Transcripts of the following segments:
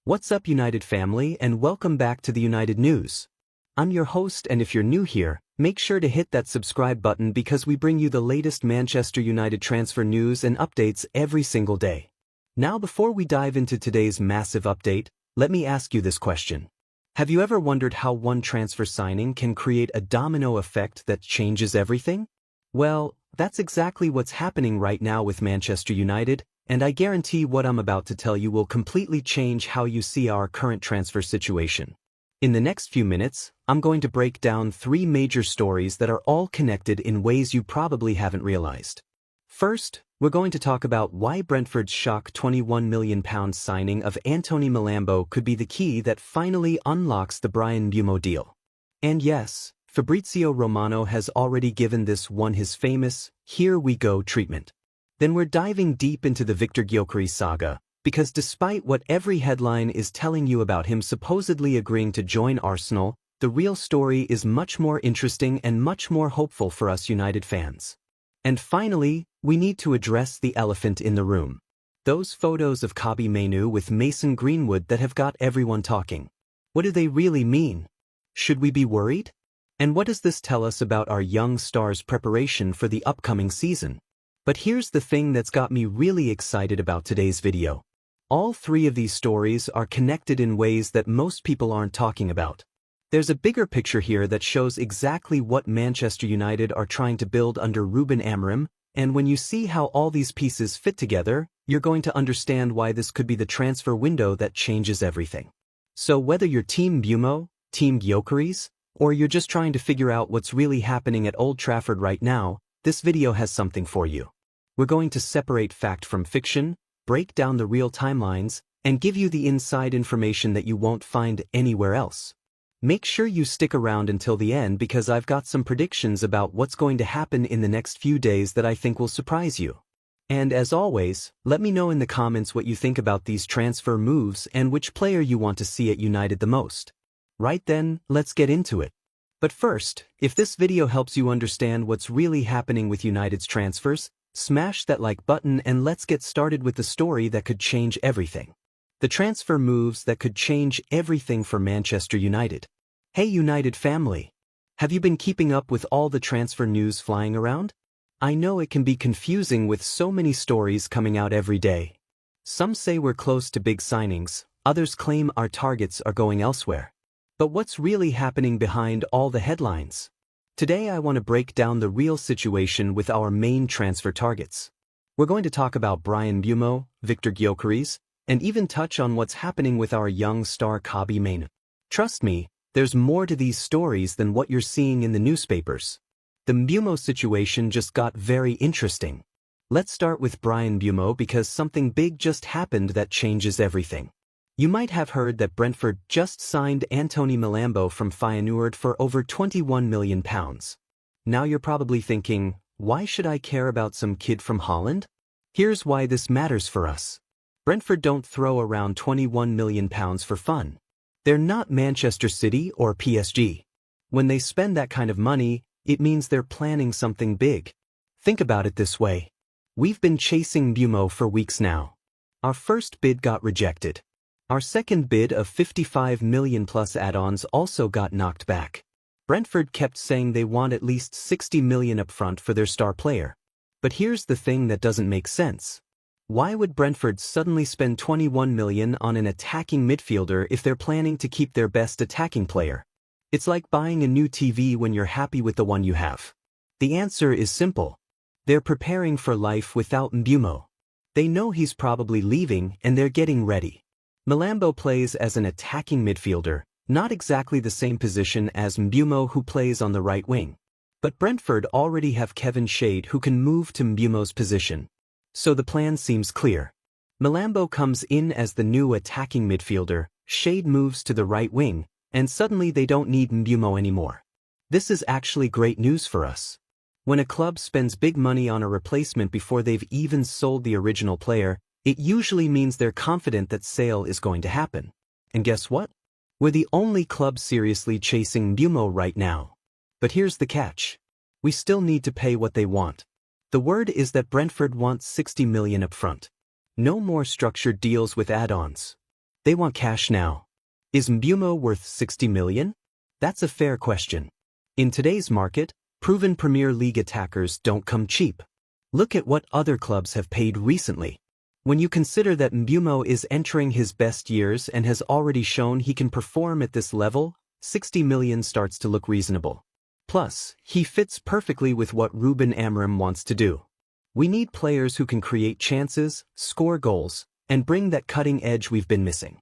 What's up, United family, and welcome back to the United News. I'm your host, and if you're new here, make sure to hit that subscribe button because we bring you the latest Manchester United transfer news and updates every single day. Now, before we dive into today's massive update, let me ask you this question. Have you ever wondered how one transfer signing can create a domino effect that changes everything? Well, that's exactly what's happening right now with Manchester United, and I guarantee what I'm about to tell you will completely change how you see our current transfer situation. In the next few minutes, I'm going to break down 3 major stories that are all connected in ways you probably haven't realized. First, we're going to talk about why Brentford's shock £21 million signing of Anthony Malambo could be the key that finally unlocks the Bryan Mbeumo deal. And yes, Fabrizio Romano has already given this one his famous, "Here we go" treatment. Then we're diving deep into the Victor Gyökeres saga, because despite what every headline is telling you about him supposedly agreeing to join Arsenal, the real story is much more interesting and much more hopeful for us United fans. And finally, we need to address the elephant in the room. Those photos of Kobbie Mainoo with Mason Greenwood that have got everyone talking. What do they really mean? Should we be worried? And what does this tell us about our young stars' preparation for the upcoming season? But here's the thing that's got me really excited about today's video. All 3 of these stories are connected in ways that most people aren't talking about. There's a bigger picture here that shows exactly what Manchester United are trying to build under Ruben Amorim, and when you see how all these pieces fit together, you're going to understand why this could be the transfer window that changes everything. So whether you're Team Mbeumo, Team Gyökeres, or you're just trying to figure out what's really happening at Old Trafford right now, this video has something for you. We're going to separate fact from fiction, break down the real timelines, and give you the inside information that you won't find anywhere else. Make sure you stick around until the end because I've got some predictions about what's going to happen in the next few days that I think will surprise you. And as always, let me know in the comments what you think about these transfer moves and which player you want to see at United the most. Right then, let's get into it. But first, if this video helps you understand what's really happening with United's transfers, smash that like button and let's get started with the story that could change everything. The transfer moves that could change everything for Manchester United. Hey United family! Have you been keeping up with all the transfer news flying around? I know it can be confusing with so many stories coming out every day. Some say we're close to big signings, others claim our targets are going elsewhere. But what's really happening behind all the headlines? Today I want to break down the real situation with our main transfer targets. We're going to talk about Bryan Mbeumo, Victor Gyökeres, and even touch on what's happening with our young star Kobbie Mainoo. Trust me, there's more to these stories than what you're seeing in the newspapers. The Mbeumo situation just got very interesting. Let's start with Bryan Mbeumo because something big just happened that changes everything. You might have heard that Brentford just signed Anthony Malambo from Feyenoord for over £21 million. Now you're probably thinking, why should I care about some kid from Holland? Here's why this matters for us. Brentford don't throw around £21 million for fun. They're not Manchester City or PSG. When they spend that kind of money, it means they're planning something big. Think about it this way. We've been chasing Mbeumo for weeks now. Our first bid got rejected. Our second bid of £55 million plus add-ons also got knocked back. Brentford kept saying they want at least £60 million upfront for their star player. But here's the thing that doesn't make sense. Why would Brentford suddenly spend £21 million on an attacking midfielder if they're planning to keep their best attacking player? It's like buying a new TV when you're happy with the one you have. The answer is simple. They're preparing for life without Mbeumo. They know he's probably leaving and they're getting ready. Malambo plays as an attacking midfielder, not exactly the same position as Mbeumo who plays on the right wing. But Brentford already have Kevin Shade who can move to Mbeumo's position. So the plan seems clear. Malambo comes in as the new attacking midfielder, Shade moves to the right wing, and suddenly they don't need Mbeumo anymore. This is actually great news for us. When a club spends big money on a replacement before they've even sold the original player, it usually means they're confident that sale is going to happen. And guess what? We're the only club seriously chasing Mbeumo right now. But here's the catch. We still need to pay what they want. The word is that Brentford wants £60 million upfront. No more structured deals with add-ons. They want cash now. Is Mbeumo worth 60 million? That's a fair question. In today's market, proven Premier League attackers don't come cheap. Look at what other clubs have paid recently. When you consider that Mbeumo is entering his best years and has already shown he can perform at this level, 60 million starts to look reasonable. Plus, he fits perfectly with what Ruben Amorim wants to do. We need players who can create chances, score goals, and bring that cutting edge we've been missing.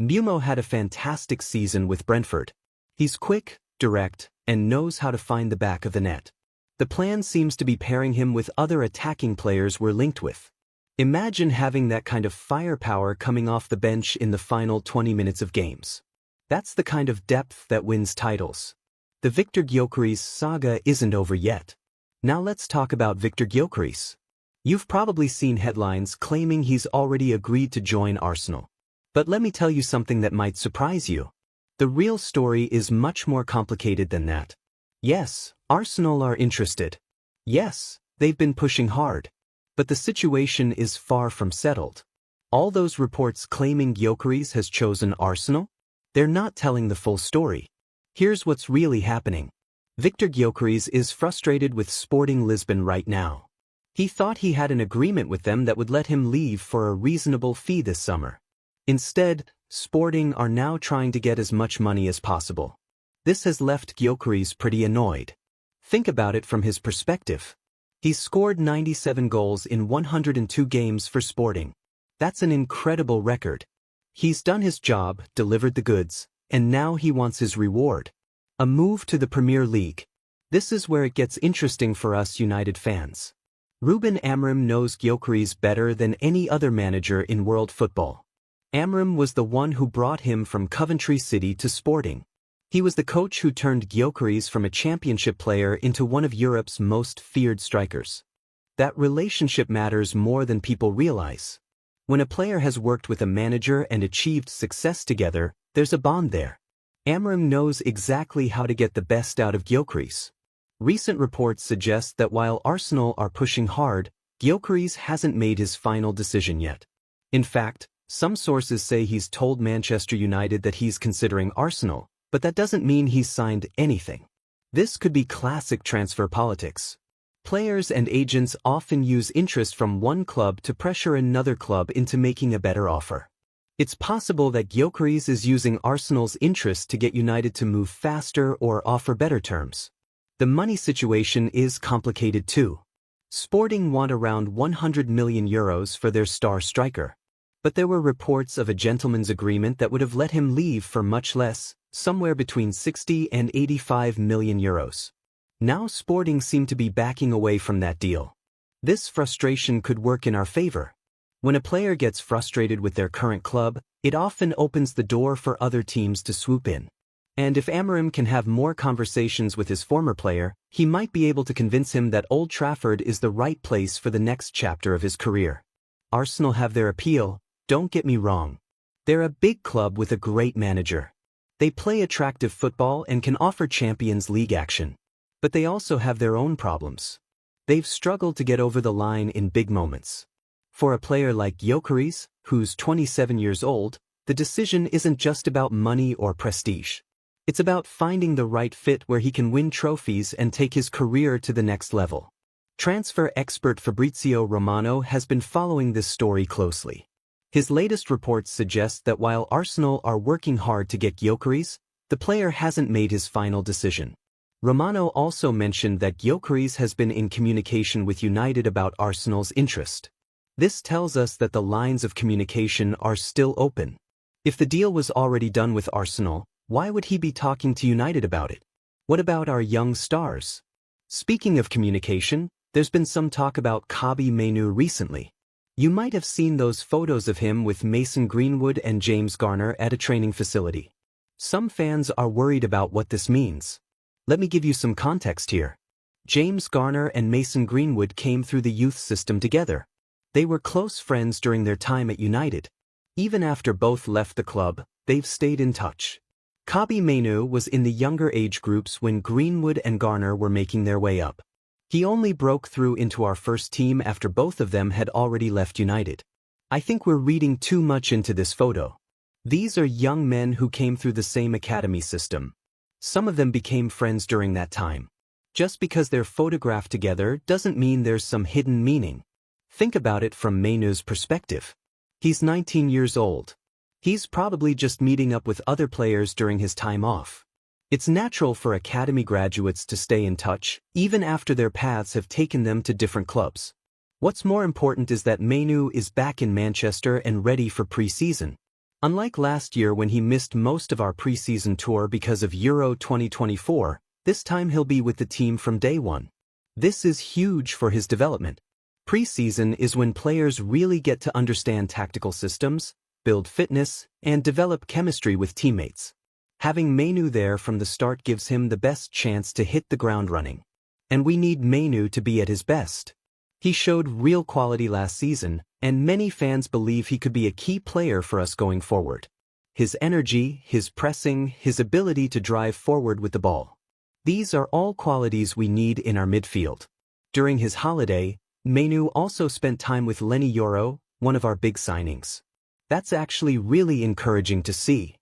Mbeumo had a fantastic season with Brentford. He's quick, direct, and knows how to find the back of the net. The plan seems to be pairing him with other attacking players we're linked with. Imagine having that kind of firepower coming off the bench in the final 20 minutes of games. That's the kind of depth that wins titles. The Victor Gyökeres saga isn't over yet. Now let's talk about Victor Gyökeres. You've probably seen headlines claiming he's already agreed to join Arsenal. But let me tell you something that might surprise you. The real story is much more complicated than that. Yes, Arsenal are interested. Yes, they've been pushing hard. But the situation is far from settled. All those reports claiming Gyökeres has chosen Arsenal? They're not telling the full story. Here's what's really happening. Victor Gyökeres is frustrated with Sporting Lisbon right now. He thought he had an agreement with them that would let him leave for a reasonable fee this summer. Instead, Sporting are now trying to get as much money as possible. This has left Gyökeres pretty annoyed. Think about it from his perspective. He's scored 97 goals in 102 games for Sporting. That's an incredible record. He's done his job, delivered the goods, and now he wants his reward. A move to the Premier League. This is where it gets interesting for us United fans. Ruben Amorim knows Gyökeres better than any other manager in world football. Amorim was the one who brought him from Coventry City to Sporting. He was the coach who turned Gyökeres from a championship player into one of Europe's most feared strikers. That relationship matters more than people realize. When a player has worked with a manager and achieved success together, there's a bond there. Amorim knows exactly how to get the best out of Gyökeres. Recent reports suggest that while Arsenal are pushing hard, Gyökeres hasn't made his final decision yet. In fact, some sources say he's told Manchester United that he's considering Arsenal, but that doesn't mean he's signed anything. This could be classic transfer politics. Players and agents often use interest from one club to pressure another club into making a better offer. It's possible that Gyökeres is using Arsenal's interest to get United to move faster or offer better terms. The money situation is complicated too. Sporting want around €100 million for their star striker. But there were reports of a gentleman's agreement that would have let him leave for much less, somewhere between 60 and €85 million. Now Sporting seem to be backing away from that deal. This frustration could work in our favor. When a player gets frustrated with their current club, it often opens the door for other teams to swoop in. And if Amorim can have more conversations with his former player, he might be able to convince him that Old Trafford is the right place for the next chapter of his career. Arsenal have their appeal, don't get me wrong. They're a big club with a great manager. They play attractive football and can offer Champions League action. But they also have their own problems. They've struggled to get over the line in big moments. For a player like Gyökeres, who's 27 years old, the decision isn't just about money or prestige. It's about finding the right fit where he can win trophies and take his career to the next level. Transfer expert Fabrizio Romano has been following this story closely. His latest reports suggest that while Arsenal are working hard to get Gyökeres, the player hasn't made his final decision. Romano also mentioned that Gyökeres has been in communication with United about Arsenal's interest. This tells us that the lines of communication are still open. If the deal was already done with Arsenal, why would he be talking to United about it? What about our young stars? Speaking of communication, there's been some talk about Kobbie Mainoo recently. You might have seen those photos of him with Mason Greenwood and James Garner at a training facility. Some fans are worried about what this means. Let me give you some context here. James Garner and Mason Greenwood came through the youth system together. They were close friends during their time at United. Even after both left the club, they've stayed in touch. Kobbie Mainoo was in the younger age groups when Greenwood and Garner were making their way up. He only broke through into our first team after both of them had already left United. I think we're reading too much into this photo. These are young men who came through the same academy system. Some of them became friends during that time. Just because they're photographed together doesn't mean there's some hidden meaning. Think about it from Mainu's perspective. He's 19 years old. He's probably just meeting up with other players during his time off. It's natural for academy graduates to stay in touch, even after their paths have taken them to different clubs. What's more important is that Mainu is back in Manchester and ready for pre-season. Unlike last year when he missed most of our pre-season tour because of Euro 2024, this time he'll be with the team from day one. This is huge for his development. Pre-season is when players really get to understand tactical systems, build fitness, and develop chemistry with teammates. Having Mainu there from the start gives him the best chance to hit the ground running. And we need Mainu to be at his best. He showed real quality last season, and many fans believe he could be a key player for us going forward. His energy, his pressing, his ability to drive forward with the ball. These are all qualities we need in our midfield. During his holiday, Mainu also spent time with Lenny Yoro, one of our big signings. That's actually really encouraging to see.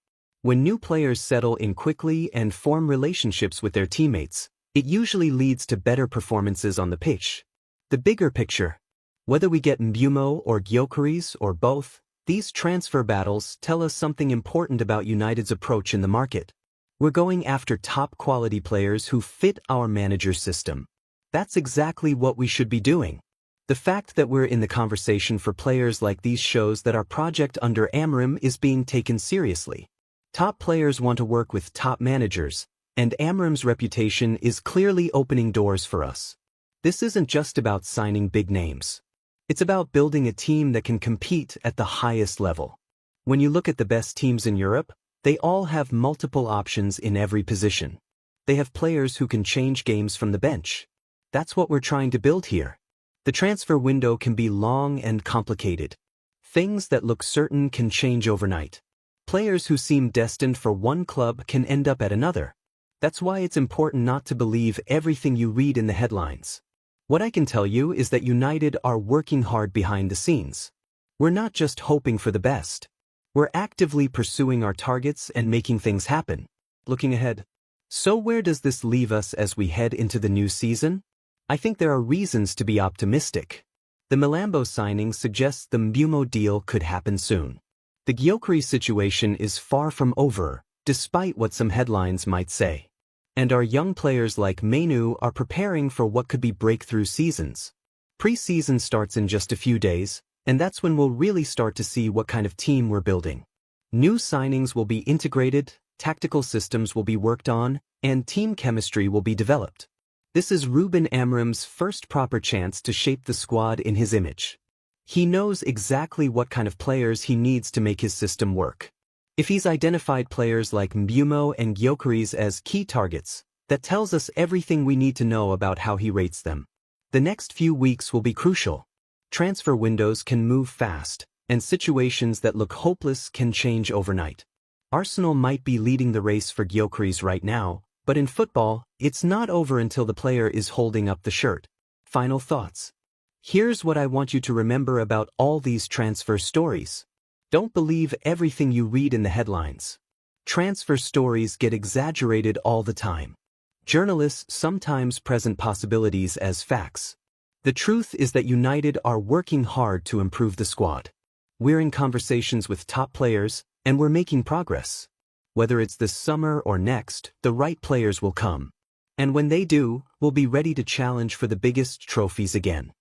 When new players settle in quickly and form relationships with their teammates, it usually leads to better performances on the pitch. The bigger picture. Whether we get Mbeumo or Gyökeres or both, these transfer battles tell us something important about United's approach in the market. We're going after top-quality players who fit our manager's system. That's exactly what we should be doing. The fact that we're in the conversation for players like these shows that our project under Amorim is being taken seriously. Top players want to work with top managers, and Amorim's reputation is clearly opening doors for us. This isn't just about signing big names. It's about building a team that can compete at the highest level. When you look at the best teams in Europe, they all have multiple options in every position. They have players who can change games from the bench. That's what we're trying to build here. The transfer window can be long and complicated. Things that look certain can change overnight. Players who seem destined for one club can end up at another. That's why it's important not to believe everything you read in the headlines. What I can tell you is that United are working hard behind the scenes. We're not just hoping for the best. We're actively pursuing our targets and making things happen. Looking ahead. So where does this leave us as we head into the new season? I think there are reasons to be optimistic. The Milambo signing suggests the Mbeumo deal could happen soon. The Gyökeres situation is far from over, despite what some headlines might say. And our young players like Mainu are preparing for what could be breakthrough seasons. Pre-season starts in just a few days, and that's when we'll really start to see what kind of team we're building. New signings will be integrated, tactical systems will be worked on, and team chemistry will be developed. This is Ruben Amorim's first proper chance to shape the squad in his image. He knows exactly what kind of players he needs to make his system work. If he's identified players like Mbeumo and Gyökeres as key targets, that tells us everything we need to know about how he rates them. The next few weeks will be crucial. Transfer windows can move fast, and situations that look hopeless can change overnight. Arsenal might be leading the race for Gyökeres right now, but in football, it's not over until the player is holding up the shirt. Final thoughts. Here's what I want you to remember about all these transfer stories. Don't believe everything you read in the headlines. Transfer stories get exaggerated all the time. Journalists sometimes present possibilities as facts. The truth is that United are working hard to improve the squad. We're in conversations with top players, and we're making progress. Whether it's this summer or next, the right players will come. And when they do, we'll be ready to challenge for the biggest trophies again.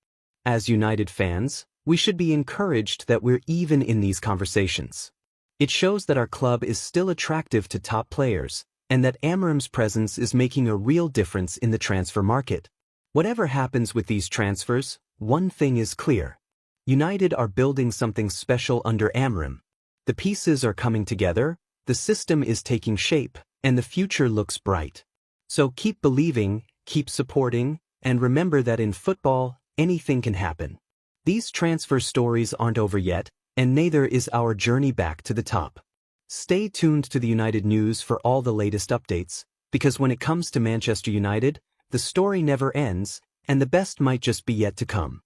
As United fans, we should be encouraged that we're even in these conversations. It shows that our club is still attractive to top players, and that Amorim's presence is making a real difference in the transfer market. Whatever happens with these transfers, one thing is clear. United are building something special under Amorim. The pieces are coming together, the system is taking shape, and the future looks bright. So keep believing, keep supporting, and remember that in football, anything can happen. These transfer stories aren't over yet, and neither is our journey back to the top. Stay tuned to the United News for all the latest updates, because when it comes to Manchester United, the story never ends, and the best might just be yet to come.